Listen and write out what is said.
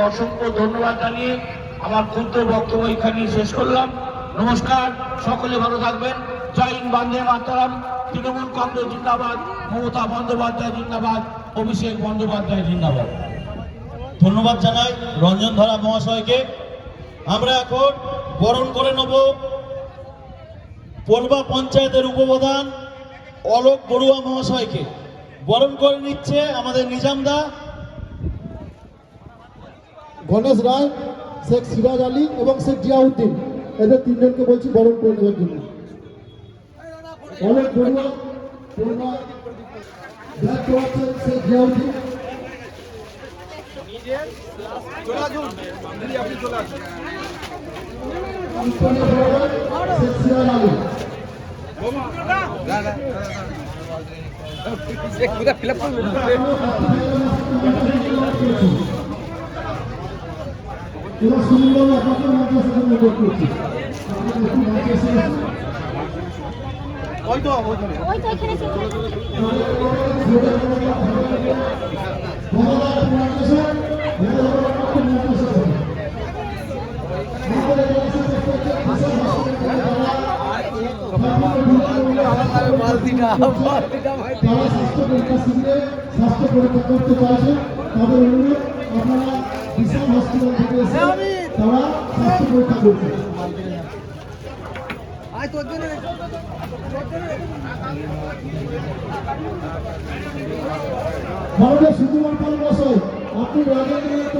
অসংখ্য ধন্যবাদ জানিয়ে আমার ক্ষুদ্র বক্তব্য এখানে শেষ করলাম। নমস্কার, সকলে ভালো থাকবেন। জয় হিন্দ, বন্দে মাতরম। তৃণমূল কংগ্রেস জিন্দাবাদ, মমতা বন্দ্যোপাধ্যায় জিন্দাবাদ, অভিষেক বন্দ্যোপাধ্যায় জিন্দাবাদ। ধন্যবাদ জানাই রঞ্জন ধরা মহাশয়কে। আমরা এখন বরণ করে নেব পলবা পঞ্চায়েতের উপপ্রধান অলোক বড়ুয়া মহাশয়কে। বরণ করে নিচ্ছে আমাদের নিজামদা, গণেশ রায়, শেখ সিরাজ আলী এবং শেখ জিয়াউদ্দিন, এদের তিনজনকে বলছি বরণ করে নেওয়ার জন্য। অলোক বড়ুয়া, শেখ জিয়াউদ্দিন, শেখ সিরাজ আলী। এবার সুন্দর আপনাকে মঞ্চের সাথে অনুরোধ করছি। স্বাস্থ্য পরীক্ষা করতে চাইছে তাদের অনুরোধ, আপনারা বিশাল হসপিটাল থেকে এসে তারা স্বাস্থ্য পরীক্ষা করছে। মাননীয় সুকুমার পাল মহাশয়, আপনি রাজেন্দ্র